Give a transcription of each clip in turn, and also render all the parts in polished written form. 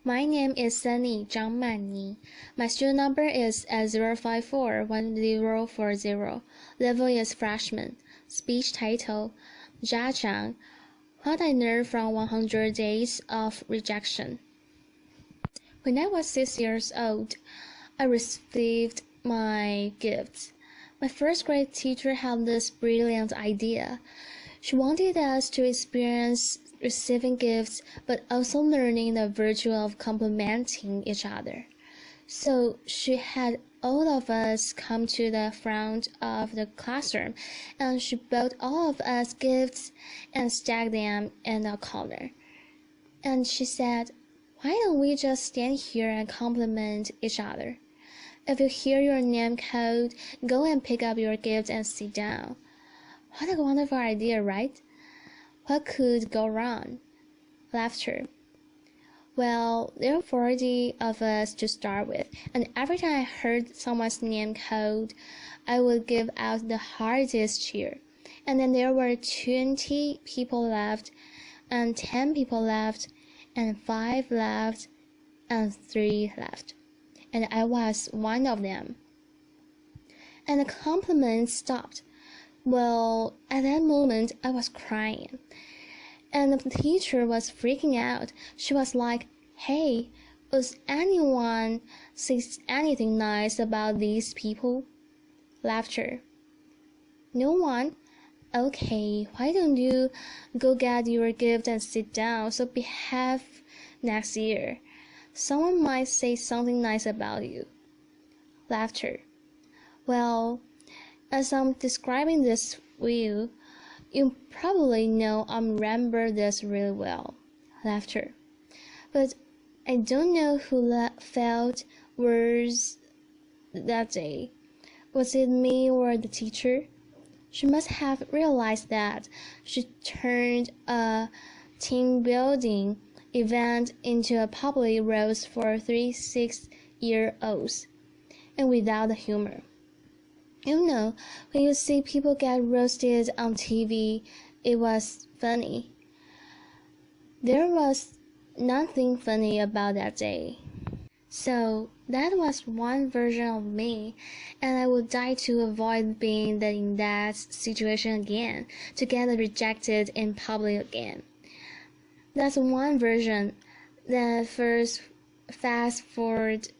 My name is Sunny Jiang. My student number is 0541040. Level is freshman. Speech title: Jiang, What I Learned from 100 Days of Rejection. When I was 6 years old, I received my gifts. My first grade teacher had this brilliant idea. She wanted us to experience receiving gifts, but also learning the virtue of complimenting each other. So she had all of us come to the front of the classroom, and she bought all of us gifts and stacked them in a corner. And she said, "Why don't we just stand here and compliment each other? If you hear your name called, go and pick up your gift and sit down." What a wonderful idea, right? What could go wrong? Laughter. Well, there were 40 of us to start with, and every time I heard someone's name called, I would give out the hardest cheer. And then there were 20 people left, and 10 people left, and 5 left, and 3 left. And I was one of them. And the compliments stopped. Well, at that moment, I was crying. And the teacher was freaking out. She was like, "Hey, does anyone say anything nice about these people?" Laughter. No one? Okay, why don't you go get your gift and sit down, so behave next year. Someone might say something nice about you. Laughter. Well, as I'm describing this view, you probably know I remember this really well. Laughter. But I don't know who felt worse that day. Was it me or the teacher? She must have realized that she turned a team building event into a public roast for 3 6-year-olds, and without the humor. You know, when you see people get roasted on TV, it was funny. There was nothing funny about that day. So that was one version of me, and I would die to avoid being in that situation again, to get rejected in public again. That's one version. Then fast forward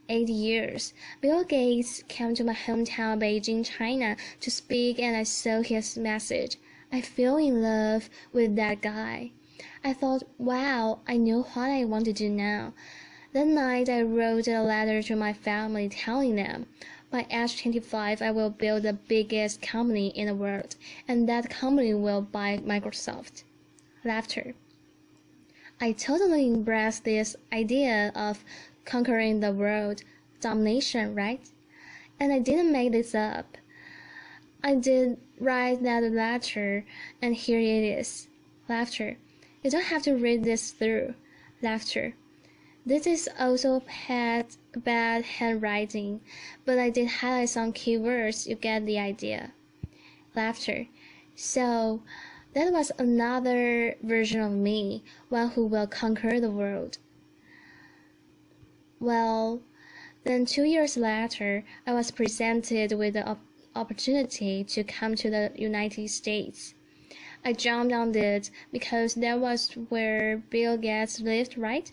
8 years, Bill Gates came to my hometown, Beijing, China, to speak, and I saw his message. I fell in love with that guy. I thought, wow, I know what I want to do now. That night, I wrote a letter to my family telling them, by age 25, I will build the biggest company in the world, and that company will buy Microsoft. Laughter. I totally embraced this idea of conquering the world, domination, right? And I didn't make this up. I did write that letter, and here it is. Laughter. You don't have to read this through. Laughter. This is also bad handwriting, but I did highlight some keywords. You get the idea. Laughter. So, that was another version of me, one who will conquer the world. Well, then 2 years later, I was presented with the opportunity to come to the United States. I jumped on it because that was where Bill Gates lived, right?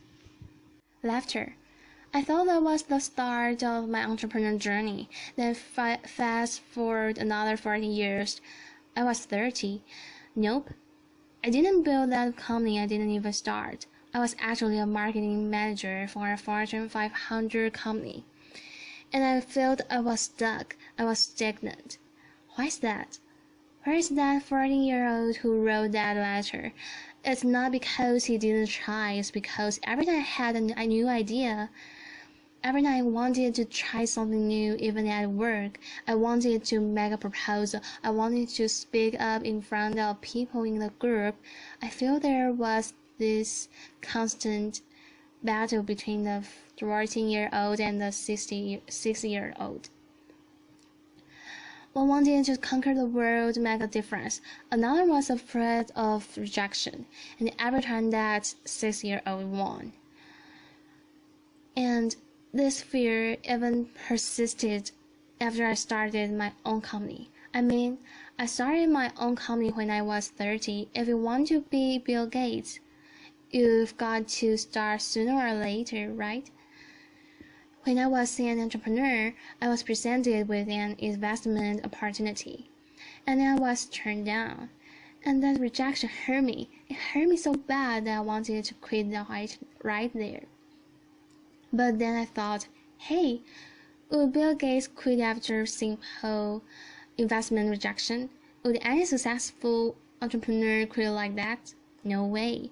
Laughter. I thought that was the start of my entrepreneurial journey. Then fast forward another 40 years. I was 30. Nope. I didn't build that company. I didn't even start. I was actually a marketing manager for a Fortune 500 company. And I felt I was stuck. I was stagnant. Why is that? Where is that 40-year-old who wrote that letter? It's not because he didn't try. It's because every time I had a new idea, every time I wanted to try something new, even at work, I wanted to make a proposal, I wanted to speak up in front of people in the group, I feel there was this constant battle between the 14-year-old and the 66-year-old. One wanted to conquer the world, make a difference. Another was afraid of rejection, and every time that 6-year-old won. And this fear even persisted after I started my own company. I mean, I started my own company when I was 30. If you want to be Bill Gates, you've got to start sooner or later, right? When I was an entrepreneur, I was presented with an investment opportunity, and I was turned down. And that rejection hurt me. It hurt me so bad that I wanted to quit right there. But then I thought, hey, would Bill Gates quit after simple investment rejection? Would any successful entrepreneur quit like that? No way.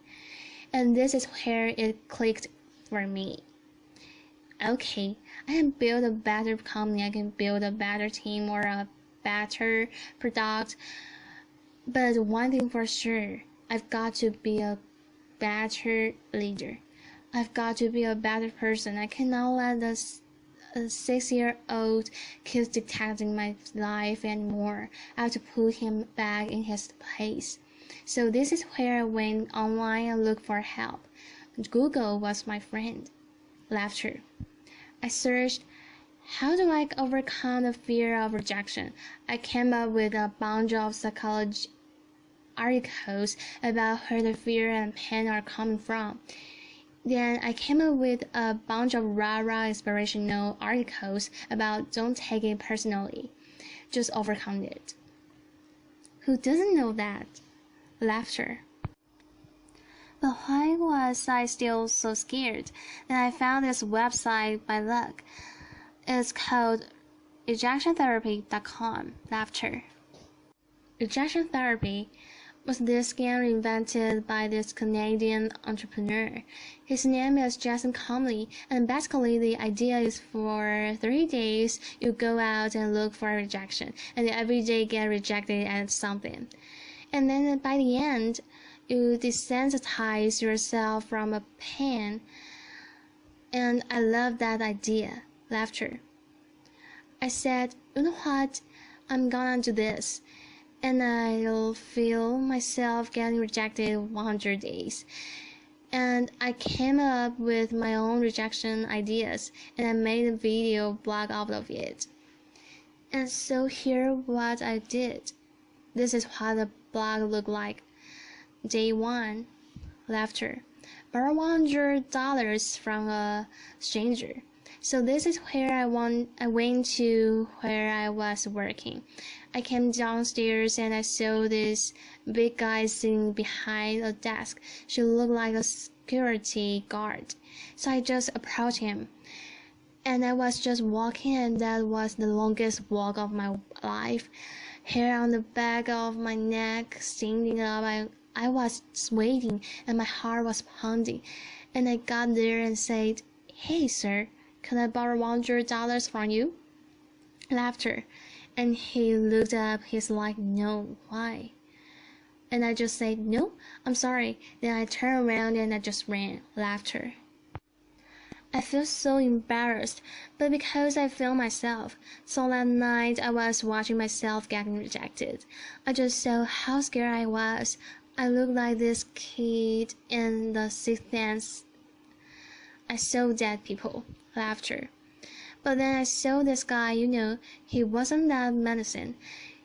And this is where it clicked for me. Okay, I can build a better company, I can build a better team or a better product, but one thing for sure, I've got to be a better leader. I've got to be a better person. I cannot let this 6-year-old keep dictating my life anymore. I have to put him back in his place. So this is where I went online and looked for help. Google was my friend. Laughter. I searched, how do I overcome the fear of rejection? I came up with a bunch of psychology articles about where the fear and pain are coming from. Then I came up with a bunch of rah-rah inspirational articles about don't take it personally, just overcome it. Who doesn't know that? Laughter. But why was I still so scared? Then I found this website by luck. It's called rejectiontherapy.com. Laughter. Rejection therapy was this scam invented by this Canadian entrepreneur. His name is Jason Comley, and basically the idea is for 3 days you go out and look for rejection, and every day get rejected at something. And then by the end, you desensitize yourself from a pain. And I love that idea. Laughter. I said, you know what? I'm gonna do this. And I'll feel myself getting rejected 100 days. And I came up with my own rejection ideas, and I made a video blog out of it. And so here what I did. This is what the blog looked like. Day 1. Laughter. Borrow $100 from a stranger. So this is where I went to where I was working. I came downstairs and I saw this big guy sitting behind a desk. She looked like a security guard. So I just approached him. And I was just walking, and that was the longest walk of my life. Hair on the back of my neck standing up. I was sweating and my heart was pounding. And I got there and said, hey sir, can I borrow $100 from you? Laughter. And he looked up, he's like, no, why? And I just said, no, I'm sorry. Then I turned around and I just ran. Laughter. I feel so embarrassed, but because I feel myself. So that night I was watching myself getting rejected. I just saw how scared I was. I looked like this kid in the Sixth Sense. I saw dead people. Laughter. But then I saw this guy, he wasn't that menacing.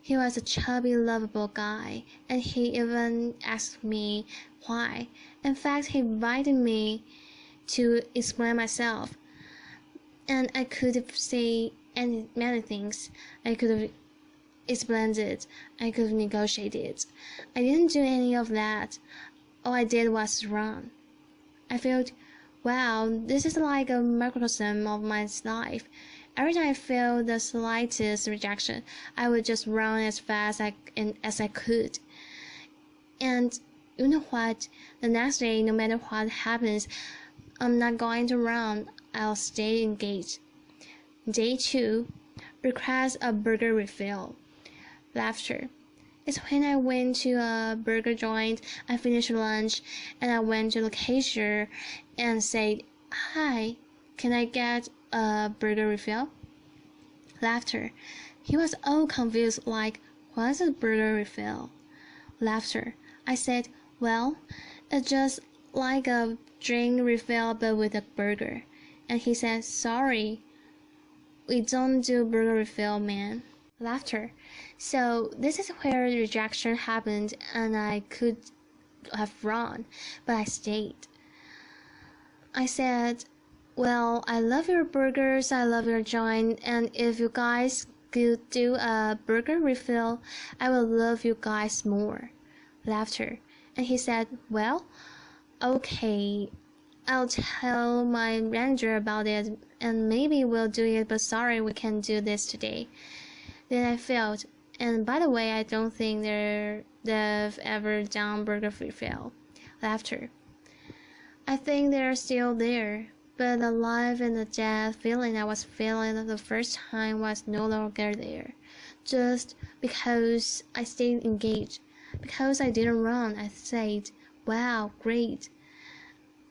He was a chubby, lovable guy, and he even asked me why. In fact, he invited me to explain myself. And I could say many things. I could have explained it. I could have negotiated. I didn't do any of that. All I did was run. I felt, wow, this is like a microcosm of my life. Every time I felt the slightest rejection, I would just run as fast as I could. And you know what? The next day, no matter what happens, I'm not going to run. I'll stay engaged. Day 2. Request a burger refill. Laughter. It's when I went to a burger joint, I finished lunch, and I went to the cashier and said, hi, can I get a burger refill? Laughter. He was all confused, like, what's a burger refill? Laughter. I said, well, it's just like a drink refill but with a burger. And he said, sorry, we don't do burger refill, man. Laughter. So this is where rejection happened, and I could have run, but I stayed. I said, well, I love your burgers, I love your joint, and if you guys could do a burger refill, I will love you guys more. Laughter. And he said, well, okay, I'll tell my manager about it, and maybe we'll do it, but sorry, we can't do this today. Then I failed, and by the way, I don't think they've ever done burger refill. Laughter. I think they're still there, but the life and the death feeling I was feeling the first time was no longer there. Just because I stayed engaged, because I didn't run, I said, wow, great.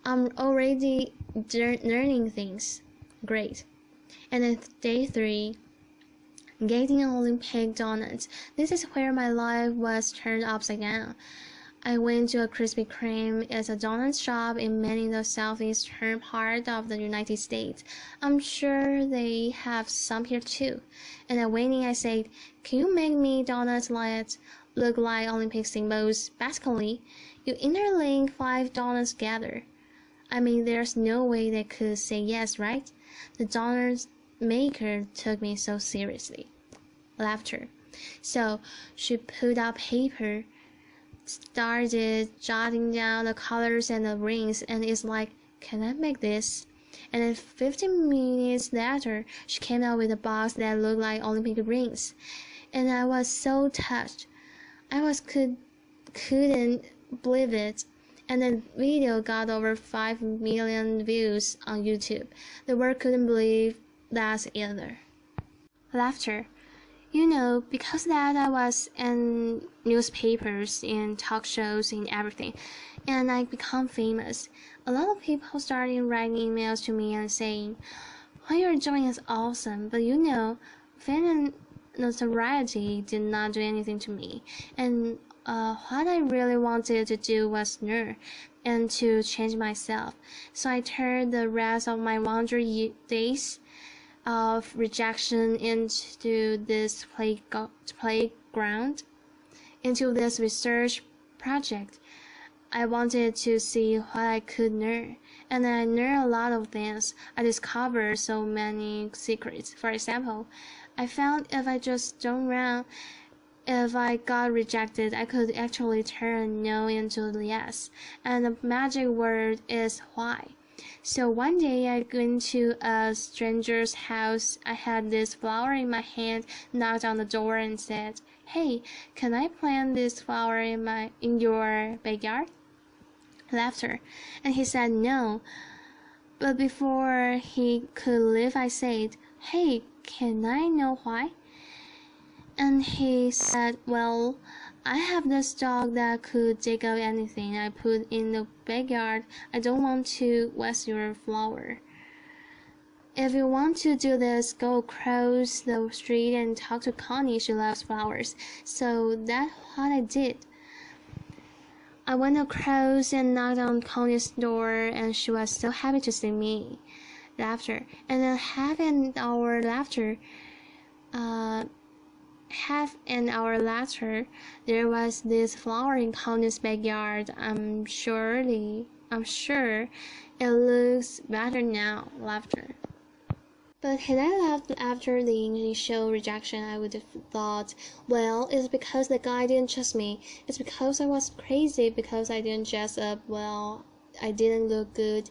I'm already learning things. Great. And then day 3, getting an Olympic donut. This is where my life was turned upside down. I went to a Krispy Kreme. It's a donut shop in many of the southeastern part of the United States. I'm sure they have some here too. And I went in, I said, can you make me donuts that look like Olympic symbols? Basically, you interlink 5 donuts together. I mean, there's no way they could say yes, right? The donut maker took me so seriously. Laughter. So she put out paper, started jotting down the colors and the rings, and it's like, can I make this? And then 15 minutes later, she came out with a box that looked like Olympic rings, and I was so touched. Couldn't believe it. And the video got over 5 million views on YouTube. The world couldn't believe that either. Laughter. You know, because that I was in newspapers and talk shows and everything, and I become famous. A lot of people started writing emails to me and saying, what you're doing is awesome, but you know, fame and notoriety did not do anything to me. And what I really wanted to do was learn and to change myself. So I turned the rest of my 100 days of rejection into this playground, into this research project. I wanted to see what I could learn, and I learned a lot of things. I discovered so many secrets. For example, I found if I just don't run, if I got rejected, I could actually turn no into yes, and the magic word is why. So one day I went to a stranger's house. I had this flower in my hand, knocked on the door and said, hey, can I plant this flower in your backyard? Laughter. And he said no. But before he could leave, I said, hey, can I know why? And he said, well, I have this dog that could dig up anything I put in the backyard. I don't want to waste your flower. If you want to do this, go across the street and talk to Connie. She loves flowers. So that's what I did. I went across and knocked on Connie's door, and she was so happy to see me. Laughter. And then half an hour later, there was this flower in Connie's backyard. I'm sure it looks better now. Laughter. But had I left after the initial rejection, I would have thought, well, it's because the guy didn't trust me. It's because I was crazy, because I didn't dress up well, I didn't look good.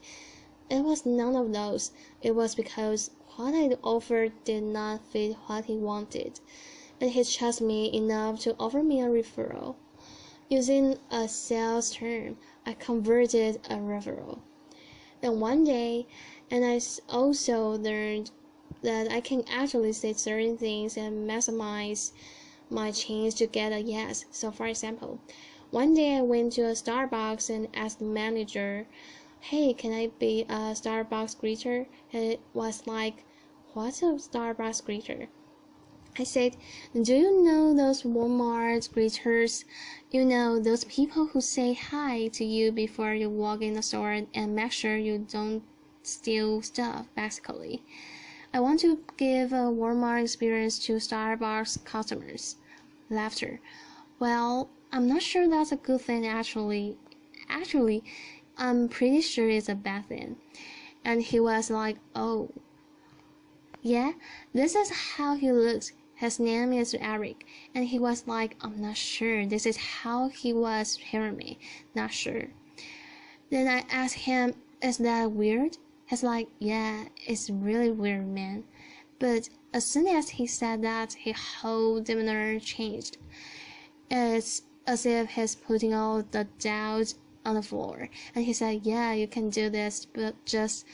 It was none of those. It was because what I offered did not fit what he wanted, and he trusted me enough to offer me a referral. Using a sales term, I converted a referral. Then one day, and I also learned that I can actually say certain things and maximize my chance to get a yes. So for example, one day I went to a Starbucks and asked the manager, hey, can I be a Starbucks greeter? And it was like, what's a Starbucks greeter? I said, do you know those Walmart greeters? You know, those people who say hi to you before you walk in the store and make sure you don't steal stuff, basically. I want to give a Walmart experience to Starbucks customers. Laughter. Well, I'm not sure that's a good thing actually. Actually, I'm pretty sure it's a bad thing. And he was like, oh. Yeah, this is how he looks. His name is Eric. And he was like, I'm not sure. This is how he was hearing me. Not sure. Then I asked him, is that weird? He's like, yeah, it's really weird, man. But as soon as he said that, his whole demeanor changed. It's as if he's putting all the doubt on the floor. And he said, yeah, you can do this, but just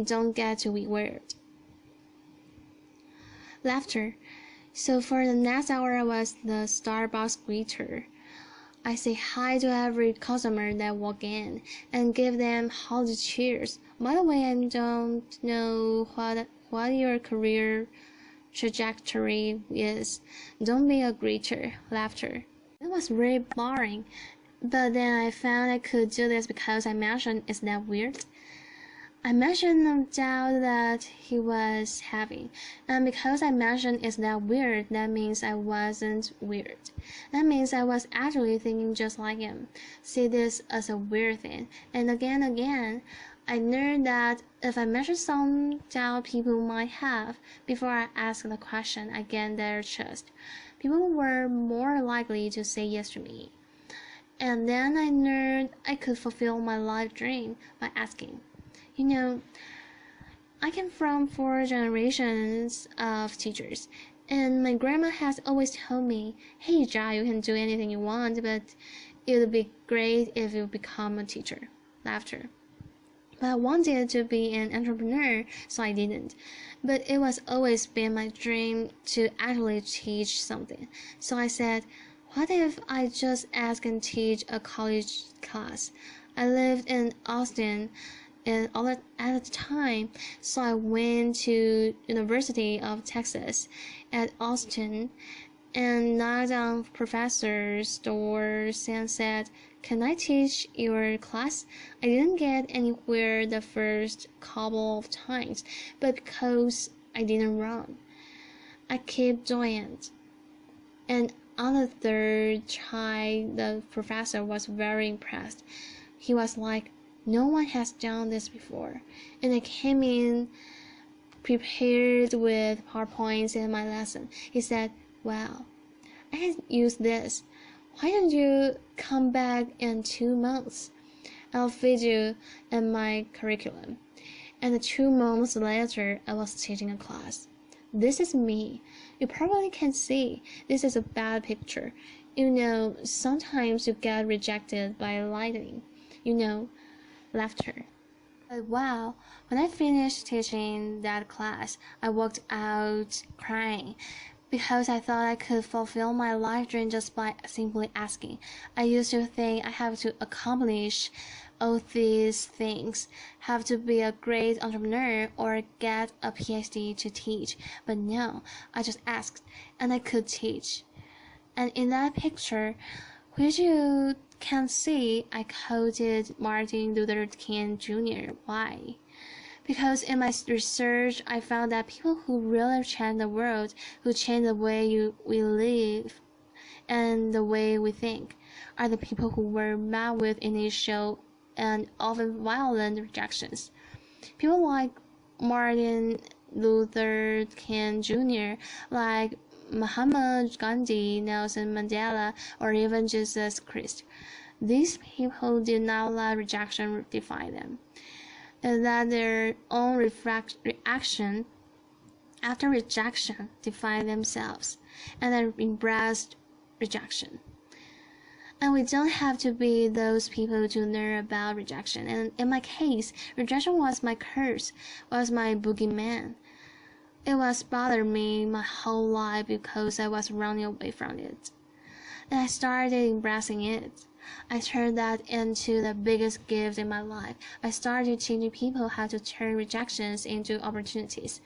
don't get too weird. Laughter. So for the next hour, I was the Starbucks greeter. I say hi to every customer that walk in and give them hot cheers. By the way, I don't know what your career trajectory is. Don't be a greeter. Laughter. It was really boring. But then I found I could do this because I mentioned, is that weird? I mentioned the doubt that he was having, and because I mentioned is that weird, that means I wasn't weird. That means I was actually thinking just like him. See this as a weird thing, and again, I learned that if I mention some doubt people might have before I ask the question, I gain their trust. People were more likely to say yes to me. And then I learned I could fulfill my life dream by asking. You know, I came from 4 generations of teachers, and my grandma has always told me, hey, Jiang, you can do anything you want, but it would be great if you become a teacher. Laughter. But I wanted to be an entrepreneur, so I didn't. But it was always been my dream to actually teach something. So I said, what if I just ask and teach a college class? I lived in Austin and all at the time, so I went to University of Texas at Austin and knocked on professors' doors and said, can I teach your class? I didn't get anywhere the first couple of times, but because I didn't run, I kept doing it. And on the third try, the professor was very impressed. He was like, no one has done this before. And I came in prepared with PowerPoints in my lesson. He said, wow, I can use this. Why don't you come back in 2 months? I'll feed you in my curriculum. And 2 months later, I was teaching a class. This is me. You probably can see this is a bad picture. Sometimes you get rejected by lightning. Laughter. But wow, when I finished teaching that class, I walked out crying because I thought I could fulfill my life dream just by simply asking. I used to think I have to accomplish all these things, have to be a great entrepreneur or get a PhD to teach. But no, I just asked and I could teach. And in that picture, which you can see, I quoted Martin Luther King Jr. Why? Because in my research, I found that people who really change the world, who change the way we live and the way we think, are the people who were met with initial and often violent rejections. People like Martin Luther King Jr., like Mahatma Gandhi, Nelson Mandela, or even Jesus Christ. These people did not let rejection define them, and let their own reaction after rejection define themselves, and then embraced rejection. And we don't have to be those people to learn about rejection. And in my case, rejection was my curse, was my boogeyman. It was bothering me my whole life because I was running away from it. And I started embracing it. I turned that into the biggest gift in my life. I started teaching people how to turn rejections into opportunities.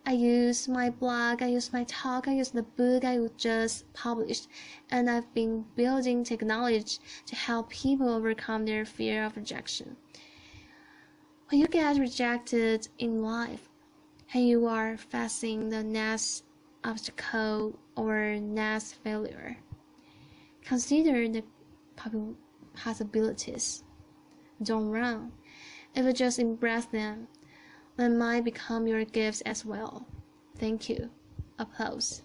I used my blog, I used my talk, I used the book I just published, and I've been building technology to help people overcome their fear of rejection. When you get rejected in life, and you are facing the next obstacle or next failure, consider the possibilities. Don't run. If you just embrace them, they might become your gifts as well. Thank you. Applause.